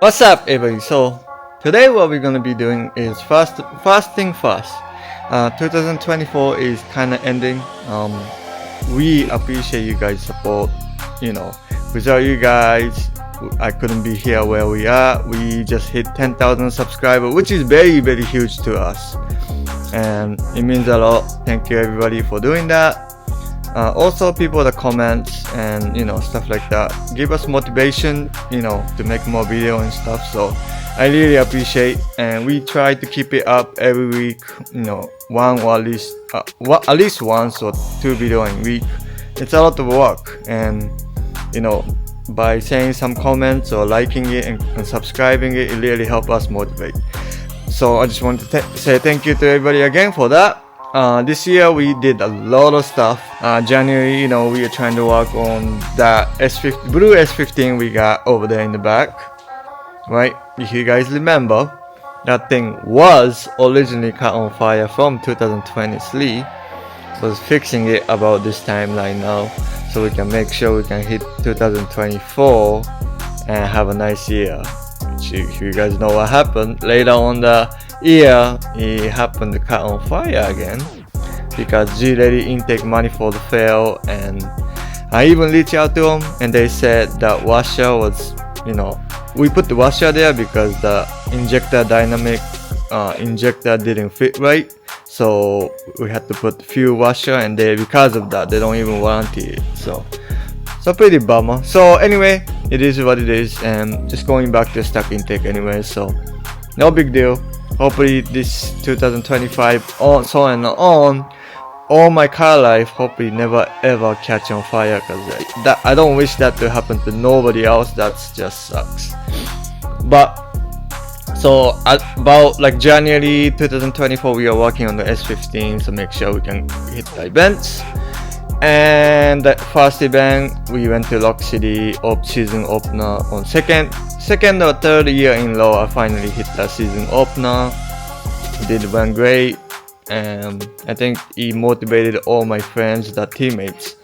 What's up, everybody? So today what we're gonna be doing is fasting fast. 2024 is kind of ending. We appreciate you guys' support. Without you guys, I couldn't be here where we are. We just hit 10,000 subscribers, which is very, very huge to us, and it means a lot. Thank you, everybody, for doing that. Also, people that comments and stuff like that give us motivation, to make more video and stuff. So I really appreciate, and we try to keep it up every week. One or at least once or two video a week. It's a lot of work, and by saying some comments or liking it and subscribing it really help us motivate. So I just want to say thank you to everybody again for that. This year we did a lot of stuff. January, we are trying to work on that blue S15 we got over there in the back, right? If you guys remember, that thing was originally caught on fire from 2023. Was fixing it about this time right now, so we can make sure we can hit 2024 and have a nice year. Which if you guys know what happened later on the year, it happened to catch on fire again because G-Ready intake manifold failed, and I even reached out to them and they said that washer was, we put the washer there because the injector dynamic injector didn't fit right, so we had to put few washer, and because of that they don't even warranty it. So pretty bummer. So anyway, it is what it is, and just going back to stock intake anyway, so no big deal. Hopefully this 2025 on, so and on, all my car life hopefully never ever catch on fire, because I don't wish that to happen to nobody else. That just sucks. But so about like January 2024 we are working on the S15, so make sure we can hit the events. And that first event we went to Rock City season opener on second or third year in row. I finally hit that season opener. It did one great, and I think it motivated all my friends, the teammates,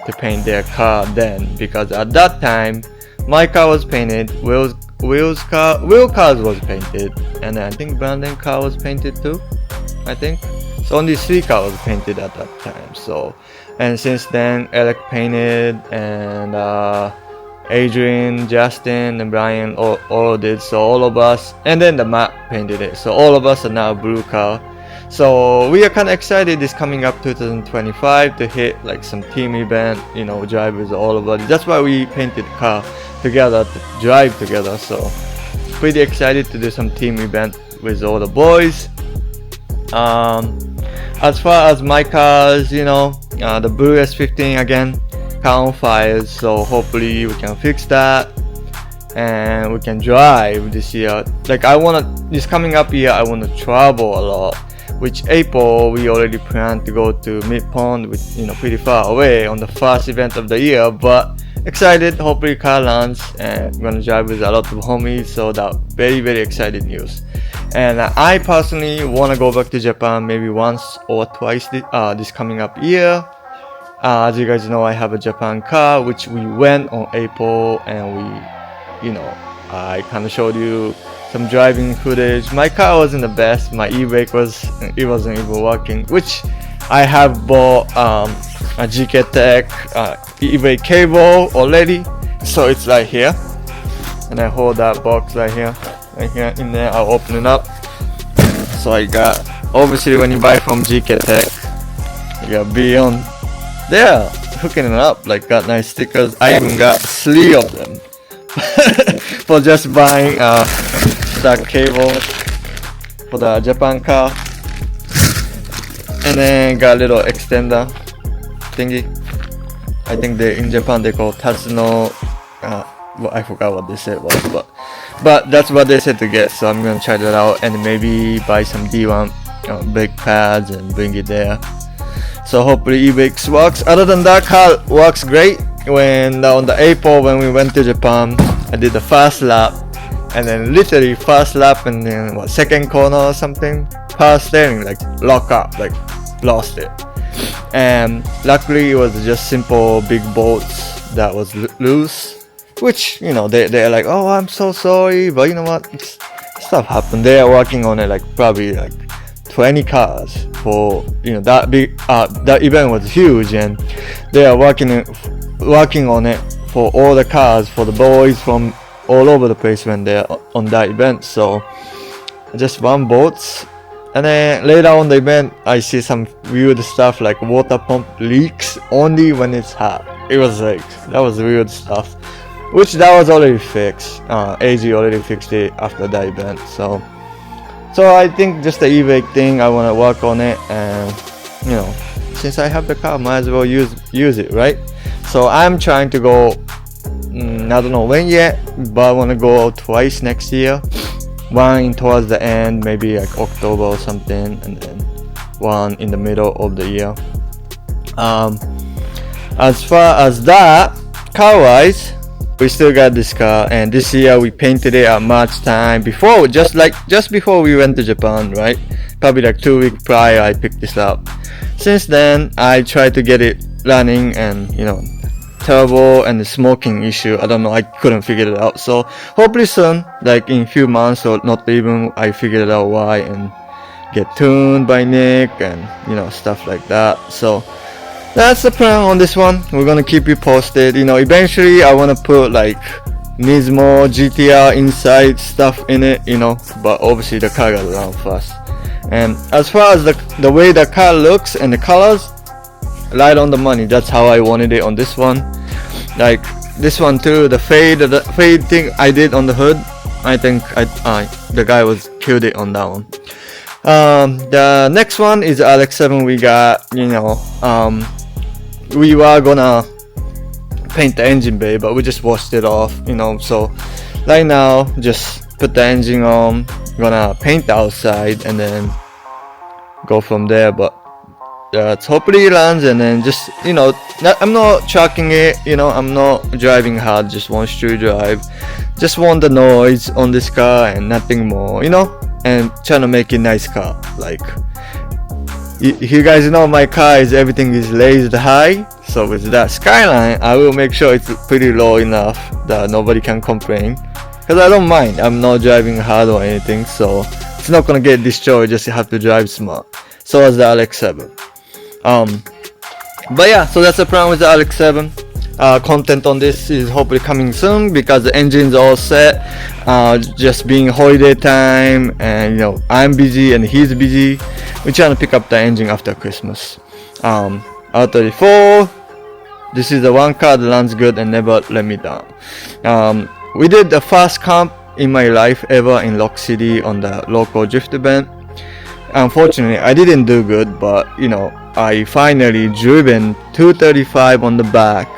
to paint their car then, because at that time my car was painted, Will's cars was painted, and I think Brandon car was painted too. I think so. Only 3 cars was painted at that time. So, and since then Eric painted, and Adrian, Justin, and Brian all did. So all of us, and then the Matt painted it. So all of us are now blue car. So we are kind of excited this coming up 2025 to hit like some team event, drivers all over. That's why we painted car together to drive together. So pretty excited to do some team event with all the boys. As far as my cars, the blue S15 again caught on fire, so hopefully we can fix that and we can drive this year. Like this coming up year I want to travel a lot, which April we already plan to go to Mid Pond, which pretty far away, on the first event of the year. But excited, hopefully car runs, and I'm gonna drive with a lot of homies, so that very, very excited news. And I personally want to go back to Japan maybe once or twice this coming up year. As you guys know, I have a Japan car which we went on April, and I kind of showed you some driving footage. My car wasn't the best. My e-brake wasn't even working, which I have bought a GK Tech e-brake cable already, so it's right here, and I hold that box right here in there. I'll open it up. So I got, obviously when you buy from GK Tech, you got Beyond there hooking it up, like got nice stickers. I even got 3 of them for just buying that cable for the Japan car. And then got a little extender thingy. I think in Japan they call Tatsuno. Well, I forgot what they said was, but that's what they said to get. So I'm gonna try that out, and maybe buy some D1 brake pads and bring it there. So hopefully e-brakes works. Other than that, car works great. When on the April when we went to Japan, I did the first lap, and then literally first lap, and then second corner or something, power steering like lock up, like lost it. And luckily it was just simple big bolts that was loose, which, you know, they're like, oh, I'm so sorry, but you know what, stuff happened. They are working on it, like probably like 20 cars for, you know, that big, that event was huge, and they are working on it for all the cars, for the boys from all over the place when they're on that event. So just one boats. And then later on the event, I see some weird stuff like water pump leaks only when it's hot. It was like, that was weird stuff, which that was already fixed. AG already fixed it after that event. So I think just the e-brake thing, I want to work on it, and you know, since I have the car, might as well use it, right? So I'm trying to go, I don't know when yet, but I want to go twice next year. One towards the end, maybe like October or something, and then one in the middle of the year. As far as that, car wise, we still got this car, and this year we painted it at March time, before, just before we went to Japan, right? Probably like 2 weeks prior I picked this up. Since then I tried to get it running, and you know, turbo and the smoking issue, I don't know, I couldn't figure it out. So hopefully soon, like in few months or not even, I figured out why and get tuned by Nick and you know, stuff like that. So that's the plan on this one. We're gonna keep you posted. You know, eventually I want to put like Nismo GTR inside stuff in it, you know, but obviously the car got around first. And as far as the way the car looks and the colors, right on the money. That's how I wanted it on this one. Like this one too, the fade thing I did on the hood, I think the guy was killed it on that one. The next one is RX-7. We got, you know, we were gonna paint the engine bay, but we just washed it off, you know. So right now, just put the engine on, gonna paint the outside and then go from there. But hopefully it runs, and then just, you know, I'm not trucking it, you know, I'm not driving hard, just want to drive, just want the noise on this car and nothing more, you know, and trying to make it nice car. Like you guys know my car is, everything is raised high, so with that Skyline I will make sure it's pretty low enough that nobody can complain, because I don't mind, I'm not driving hard or anything, so it's not gonna get destroyed, just have to drive smart. So as the RX-7. But yeah, so that's the plan with the RX-7. Content on this is hopefully coming soon, because the engine's all set. Just being holiday time, and you know, I'm busy and he's busy. We're trying to pick up the engine after Christmas. R34. This is the one car that runs good and never let me down. We did the first camp in my life ever in Lock City on the local drift event. Unfortunately, I didn't do good, but you know, I finally driven 235 on the back.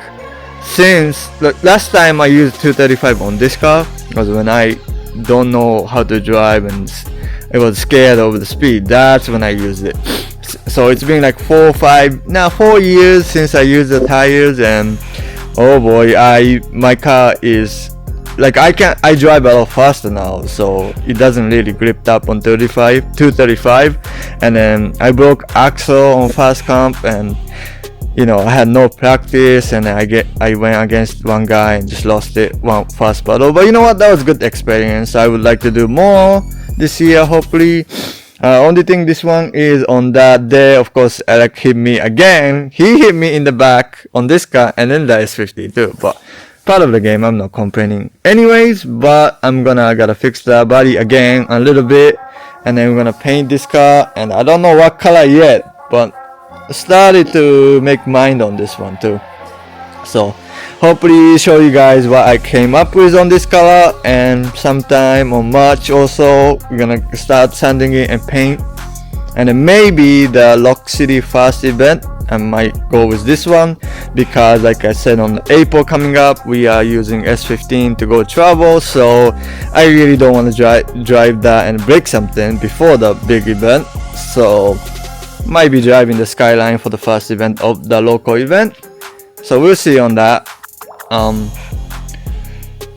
Since last time I used 235 on this car was when I don't know how to drive and I was scared over the speed. That's when I used it. So it's been like 4 years since I used the tires, and oh boy, my car is like, I drive a lot faster now, so it doesn't really grip up on 235. And then I broke axle on fast camp, and you know, I had no practice, and I went against one guy and just lost it one fast battle. But you know what, that was good experience. I would like to do more this year, hopefully. Only thing, this one is on that day, of course, Alec hit me again. He hit me in the back on this car, and then the S50 too. But part of the game, I'm not complaining anyways. But I'm gotta fix the body again a little bit, and then we're gonna paint this car, and I don't know what color yet, but I started to make mind on this one too. So hopefully show you guys what I came up with on this color, and sometime on March also we're gonna start sanding it and paint. And then maybe the Lock City Fast event, I might go with this one, because like I said, on April coming up, we are using S15 to go travel, so I really don't want to drive that and break something before the big event. So might be driving the Skyline for the first event of the local event, so we'll see on that.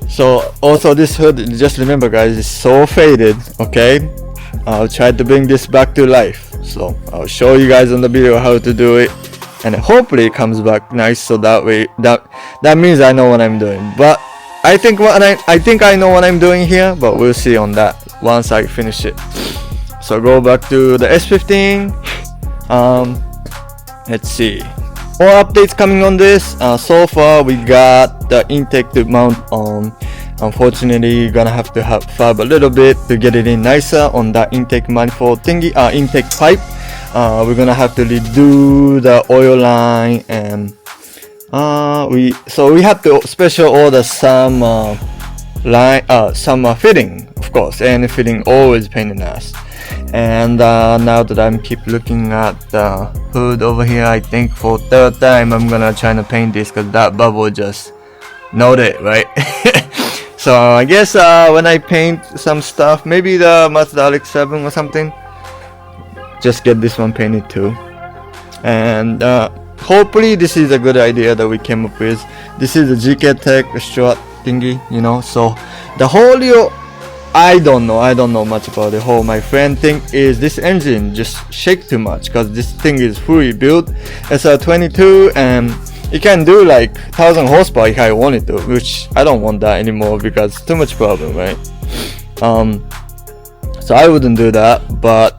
So also this hood, just remember guys, it's so faded. Okay, I'll try to bring this back to life, so I'll show you guys on the video how to do it, and hopefully it comes back nice, so that way that means I know what I'm doing. But I think I know what I'm doing here, but we'll see on that once I finish it. So go back to the S15. Let's see. More updates coming on this. So far we got the intake to mount on. Unfortunately, gonna have to fab a little bit to get it in nicer on that intake manifold thingy, intake pipe. We're gonna have to redo the oil line, and we have to special order some fitting, of course, and fitting always pain in the ass. And now that I'm keep looking at the hood over here, I think for third time I'm gonna try to paint this because that bubble just nailed it, right? So I guess when I paint some stuff, maybe the Mazda RX-7 or something, just get this one painted too. And hopefully this is a good idea that we came up with. This is a GK Tech strut thingy, you know. So the whole I don't know much about the whole. My friend think is this engine just shake too much because this thing is fully built SR22 and it can do like 1000 horsepower if I wanted to, which I don't want that anymore because it's too much problem, right? So I wouldn't do that, but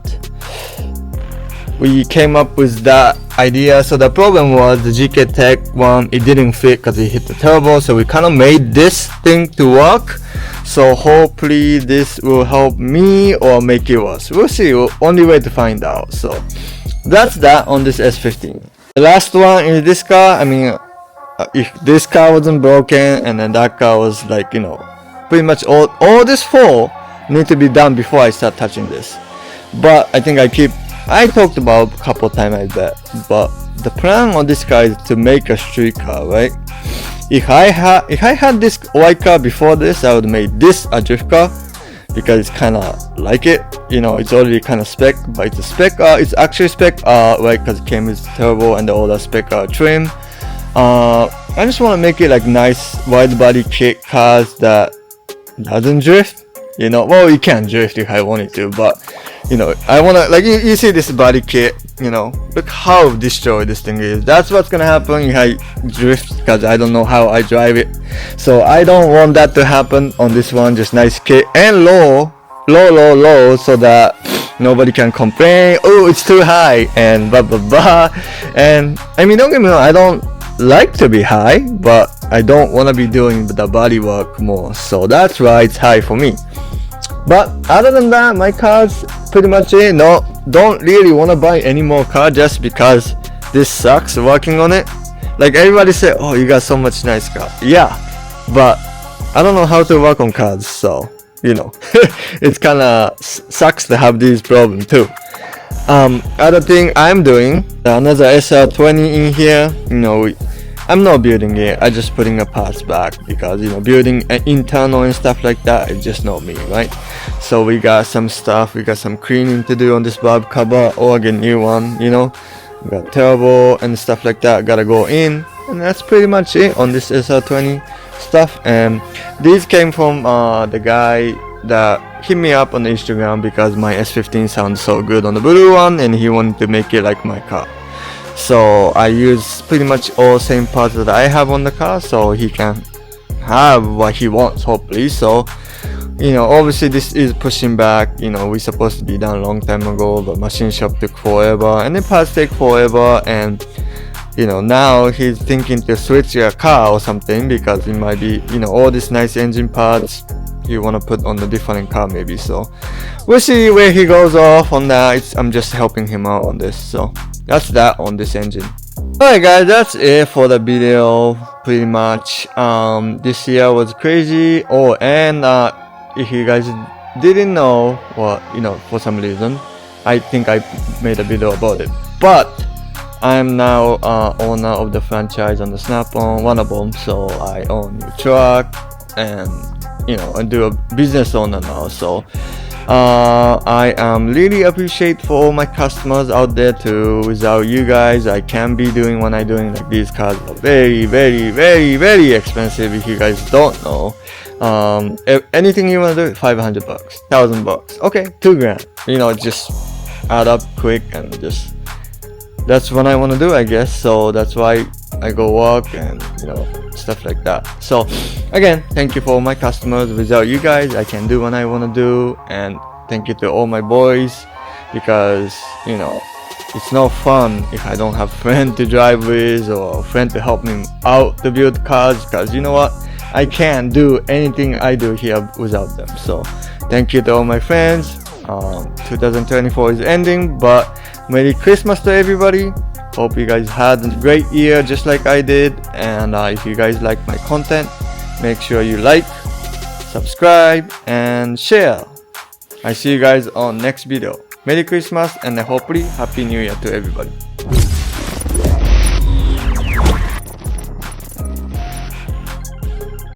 we came up with that idea. So the problem was the GK Tech one, it didn't fit because it hit the turbo, so we kind of made this thing to work. So hopefully this will help me or make it worse. We'll see, only way to find out. So that's that on this S15. The last one is this car. I mean, if this car wasn't broken and then that car was like, you know, pretty much all this four need to be done before I start touching this. But I think I talked about a couple times, I bet. But the plan on this car is to make a street car, right? If I had this white car before this, I would make this a drift car because it's kind of like it, you know. It's already kind of spec, but it's a spec. It's actually spec, right? Because it came with turbo and all the spec trim. I just want to make it like nice wide body kit cars that doesn't drift, you know. Well, you can drift if I wanted to, but you know, I wanna, like, you see this body kit, you know, look how destroyed this thing is. That's what's gonna happen if I drift, because I don't know how I drive it. So I don't want that to happen on this one. Just nice kit and low, so that nobody can complain, oh, it's too high and blah blah blah. And I mean, don't get me wrong, I don't like to be high, but I don't want to be doing the body work more, so that's why it's high for me. But other than that, my car's pretty much it. No, don't really want to buy any more car just because this sucks working on it. Like everybody say, oh, you got so much nice car. Yeah, but I don't know how to work on cars, so you know, it's kind of sucks to have these problems too. Other thing I'm doing, another SR20 in here. You know, I'm not building it, I just putting the parts back because, you know, building internal and stuff like that is just not me, right? So we got some stuff, we got some cleaning to do on this bulb cover or get a new one, you know. We got turbo and stuff like that gotta go in, and that's pretty much it on this SR20 stuff. And these came from the guy that hit me up on Instagram because my S15 sounds so good on the blue one and he wanted to make it like my car. So I use pretty much all same parts that I have on the car, so he can have what he wants, hopefully. So, you know, obviously this is pushing back. You know, we're supposed to be done a long time ago, but machine shop took forever and the parts take forever. And you know, now he's thinking to switch a car or something because it might be, you know, all these nice engine parts you want to put on a different car maybe. So we'll see where he goes off on that. I'm just helping him out on this. So that's that on this engine. Alright guys, that's it for the video pretty much. This year was crazy. Oh, and if you guys didn't know, well, you know, for some reason I think I made a video about it, but I'm now owner of the franchise on the Snap-on, one of them. So I own a truck and, you know, I do a business owner now. So I am really appreciate for all my customers out there too. Without you guys, I can't be doing what I'm doing. Like, these cars are very, very, very, very expensive. If you guys don't know, anything you want to do, $500, $1,000, okay, $2,000. You know, just add up quick and just. That's what I want to do, I guess. So that's why I go walk and, you know, stuff like that. So Again, thank you for all my customers. Without you guys, I can do what I want to do. And thank you to all my boys, because you know it's no fun if I don't have friend to drive with or a friend to help me out to build cars, because you know what, I can't do anything I do here without them. So thank you to all my friends. 2024 is ending, but Merry Christmas to everybody. Hope you guys had a great year just like I did. And if you guys like my content, make sure you like, subscribe, and share. I see you guys on next video. Merry Christmas and hopefully Happy New Year to everybody.